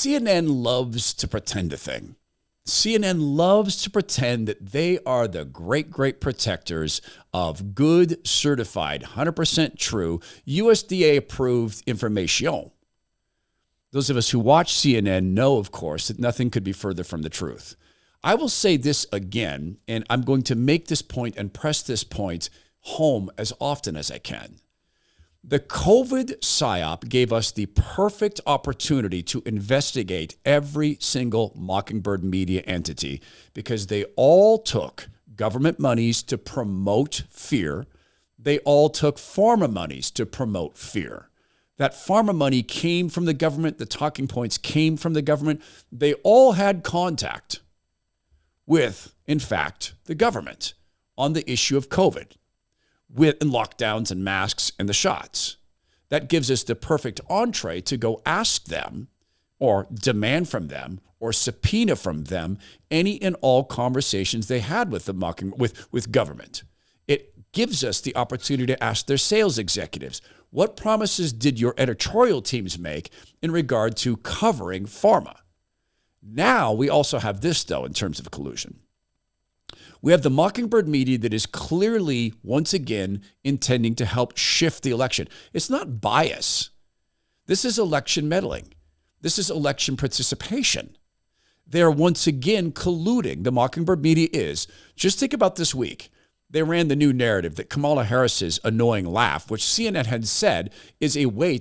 CNN loves to pretend a thing. CNN loves to pretend that they are the great, great protectors of good, certified, 100% true, USDA-approved information. Those of us who watch CNN know, of course, that nothing could be further from the truth. I will say this again, and I'm going to make this point and press this point home as often as I can. The COVID Psyop gave us the perfect opportunity to investigate every single Mockingbird Media entity because they all took government monies to promote fear. They all took pharma monies to promote fear. That pharma money came from the government. The talking points came from the government. They all had contact with, in fact, the government on the issue of COVID. And lockdowns and masks and the shots. That gives us the perfect entree to go ask them or demand from them or subpoena from them any and all conversations they had with with government. It gives us the opportunity to ask their sales executives, what promises did your editorial teams make in regard to covering pharma? Now we also have this, though, in terms of collusion. We have the Mockingbird Media that is clearly, once again, intending to help shift the election. It's not bias. This is election meddling. This is election participation. They are once again colluding. The Mockingbird Media is. Just think about this week. They ran the new narrative that Kamala Harris's annoying laugh, which CNN had said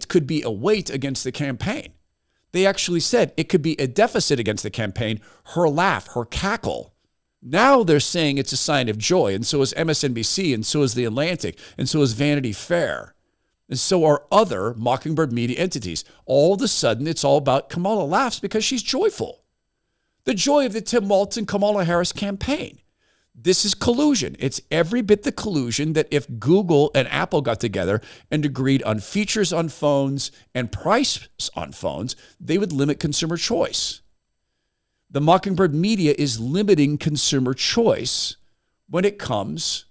could be a weight against the campaign. They actually said it could be a deficit against the campaign, her laugh, her cackle. Now they're saying it's a sign of joy, and so is MSNBC, and so is The Atlantic, and so is Vanity Fair, and so are other Mockingbird Media entities. All of a sudden, it's all about Kamala laughs because she's joyful. The joy of the Tim Walton Kamala Harris campaign. This is collusion. It's every bit the collusion that if Google and Apple got together and agreed on features on phones and price on phones, they would limit consumer choice. The Mockingbird Media is limiting consumer choice when it comes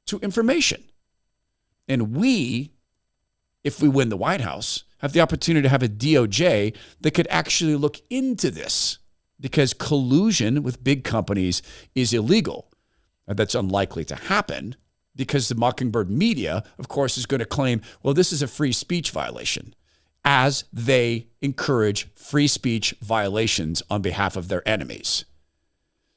to information. And we, if we win the White House, have the opportunity to have a DOJ that could actually look into this because collusion with big companies is illegal. And that's unlikely to happen because the Mockingbird Media, of course, is going to claim, well, this is a free speech violation, as they encourage free speech violations on behalf of their enemies.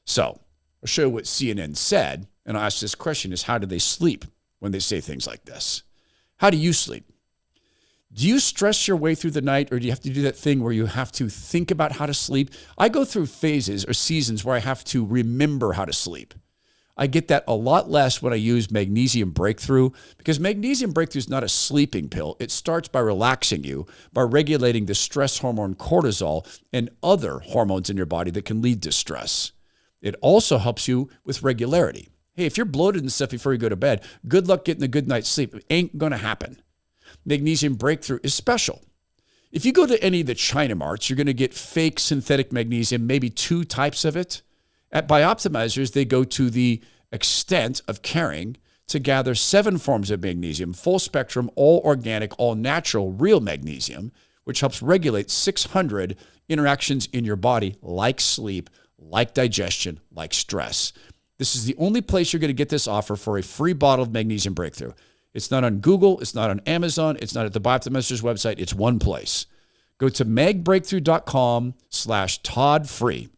So I'll show you what CNN said, and I'll ask this question is, how do they sleep when they say things like this? How do you sleep? Do you stress your way through the night, or do you have to do that thing where you have to think about how to sleep? I go through phases or seasons where I have to remember how to sleep. I get that a lot less when I use Magnesium Breakthrough because Magnesium Breakthrough is not a sleeping pill. It starts by relaxing you, by regulating the stress hormone cortisol and other hormones in your body that can lead to stress. It also helps you with regularity. Hey, if you're bloated and stuff before you go to bed, good luck getting a good night's sleep. It ain't going to happen. Magnesium Breakthrough is special. If you go to any of the China marts, you're going to get fake synthetic magnesium, maybe 2 types of it. At Bioptimizers, they go to the extent of caring to gather 7 forms of magnesium, full spectrum, all organic, all natural, real magnesium, which helps regulate 600 interactions in your body like sleep, like digestion, like stress. This is the only place you're going to get this offer for a free bottle of Magnesium Breakthrough. It's not on Google. It's not on Amazon. It's not at the Bioptimizers website. It's one place. Go to magbreakthrough.com/Todd-free.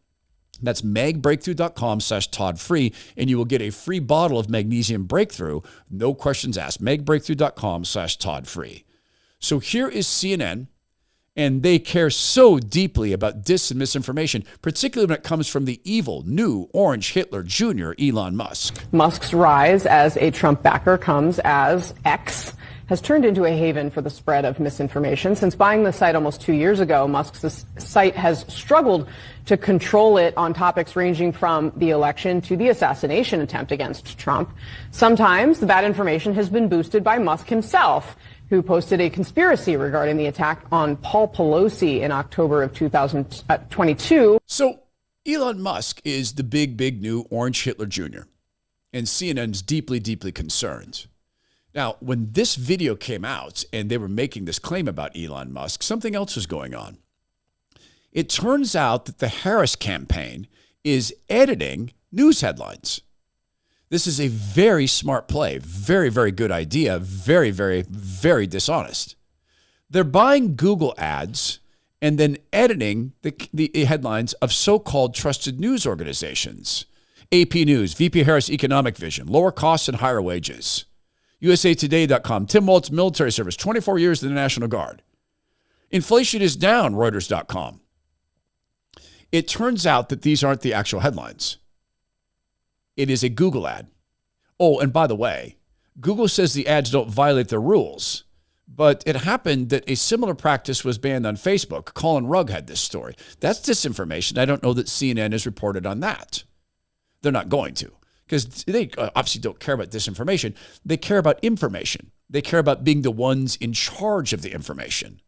That's magbreakthrough.com/Todd-free, and you will get a free bottle of Magnesium Breakthrough. No questions asked. magbreakthrough.com/Todd-free. So here is CNN, and they care so deeply about dis and misinformation, particularly when it comes from the evil, new Orange Hitler Jr., Elon Musk. Musk's rise as a Trump backer comes as X has turned into a haven for the spread of misinformation. Since buying the site almost 2 years ago, Musk's site has struggled to control it on topics ranging from the election to the assassination attempt against Trump. Sometimes the bad information has been boosted by Musk himself, who posted a conspiracy regarding the attack on Paul Pelosi in October of 2022. So Elon Musk is the big new Orange Hitler Jr., and CNN's deeply, deeply concerned. Now, when this video came out and they were making this claim about Elon Musk, something else was going on. It turns out that the Harris campaign is editing news headlines. This is a very smart play, very, very good idea, very, very, very dishonest. They're buying Google ads and then editing the headlines of so-called trusted news organizations. AP News, VP Harris Economic Vision, lower costs and higher wages. USAtoday.com, Tim Walz military service, 24 years in the National Guard. Inflation is down, Reuters.com. It turns out that these aren't the actual headlines. It is a Google ad. Oh, and by the way, Google says the ads don't violate their rules, but it happened that a similar practice was banned on Facebook. Colin Rugg had this story. That's disinformation. I don't know that CNN has reported on that. They're not going to, because they obviously don't care about disinformation. They care about information. They care about being the ones in charge of the information.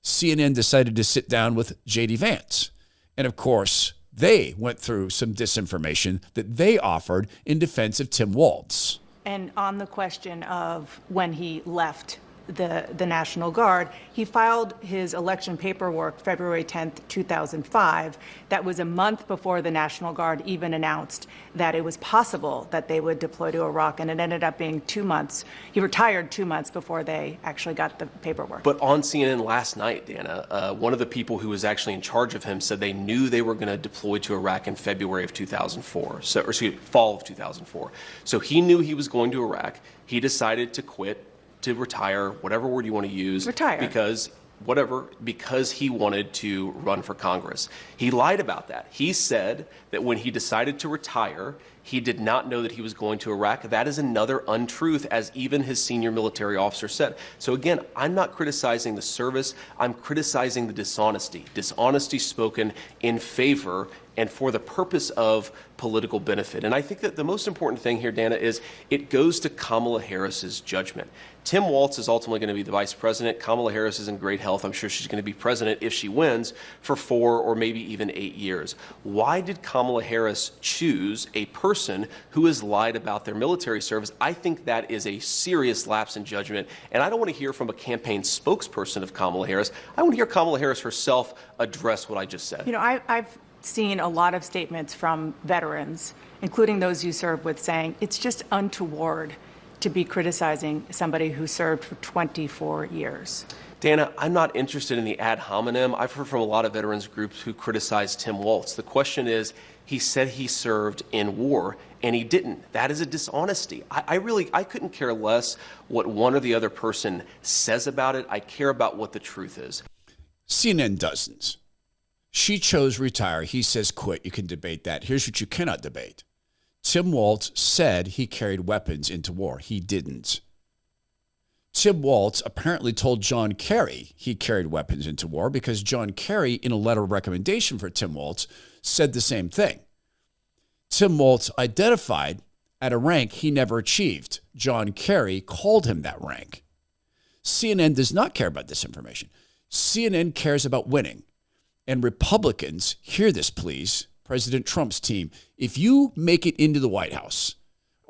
CNN decided to sit down with J.D. Vance. And of course, they went through some disinformation that they offered in defense of Tim Walz. And on the question of when he left the National Guard, he filed his election paperwork February 10th, 2005. That was a month before the National Guard even announced that it was possible that they would deploy to Iraq, and it ended up being 2 months. He retired 2 months before they actually got the paperwork. But on CNN last night, Dana, one of the people who was actually in charge of him said they knew they were going to deploy to Iraq in February of 2004, fall of 2004. So he knew he was going to Iraq. He decided to quit, to retire, whatever word you want to use. Retire. Because he wanted to run for Congress. He lied about that. He said that when he decided to retire, he did not know that he was going to Iraq. That is another untruth, as even his senior military officer said. So again, I'm not criticizing the service. I'm criticizing the dishonesty. Dishonesty spoken in favor and for the purpose of political benefit. And I think that the most important thing here, Dana, is it goes to Kamala Harris's judgment. Tim Walz is ultimately going to be the vice president. Kamala Harris is in great health. I'm sure she's going to be president if she wins for 4 or maybe even 8 years. Why did Kamala Harris choose a person who has lied about their military service? I think that is a serious lapse in judgment. And I don't want to hear from a campaign spokesperson of Kamala Harris. I want to hear Kamala Harris herself address what I just said. You know, I've seen a lot of statements from veterans, including those you served with, saying it's just untoward to be criticizing somebody who served for 24 years. Dana, I'm not interested in the ad hominem. I've heard from a lot of veterans groups who criticize Tim Walz. The question is, he said he served in war, and he didn't. That is a dishonesty. I couldn't care less what one or the other person says about it. I care about what the truth is. CNN doesn't. She chose retire. He says quit. You can debate that. Here's what you cannot debate. Tim Walz said he carried weapons into war. He didn't. Tim Walz apparently told John Kerry he carried weapons into war because John Kerry, in a letter of recommendation for Tim Walz, said the same thing. Tim Walz identified at a rank he never achieved. John Kerry called him that rank. CNN does not care about this information. CNN cares about winning. And Republicans, hear this, please, President Trump's team. If you make it into the White House,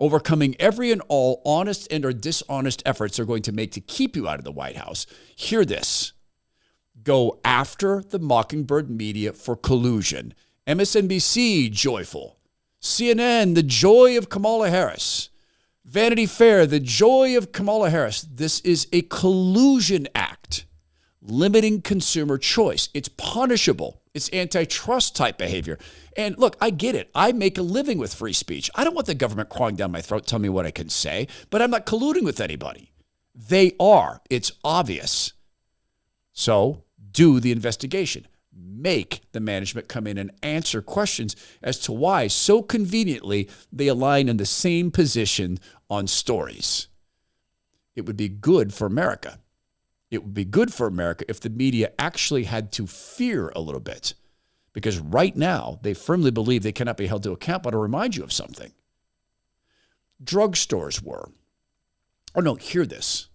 overcoming every and all honest and or dishonest efforts they're going to make to keep you out of the White House, hear this. Go after the Mockingbird Media for collusion. MSNBC, joyful. CNN, the joy of Kamala Harris. Vanity Fair, the joy of Kamala Harris. This is a collusion act. Limiting consumer choice. It's punishable. It's antitrust type behavior. And look, I get it. I make a living with free speech. I don't want the government crawling down my throat, telling me what I can say, but I'm not colluding with anybody. They are. It's obvious. So do the investigation. Make the management come in and answer questions as to why so conveniently they align in the same position on stories. It would be good for America. It would be good for America if the media actually had to fear a little bit, because right now they firmly believe they cannot be held to account. But I'll remind you of something. Drugstores were. Oh, no, hear this.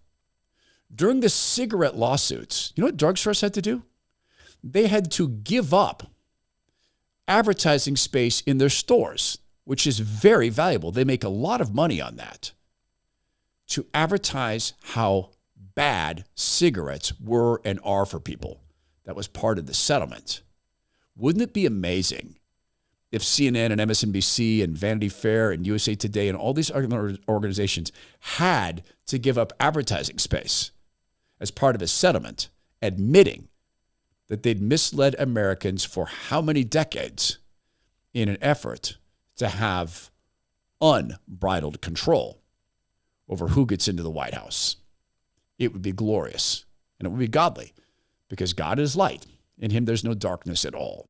During the cigarette lawsuits, you know what drugstores had to do? They had to give up advertising space in their stores, which is very valuable. They make a lot of money on that, to advertise how bad cigarettes were and are for people. That was part of the settlement. Wouldn't it be amazing if CNN and MSNBC and Vanity Fair and USA Today and all these organizations had to give up advertising space as part of a settlement, admitting that they'd misled Americans for how many decades in an effort to have unbridled control over who gets into the White House? It would be glorious, and it would be godly, because God is light. In him there's no darkness at all.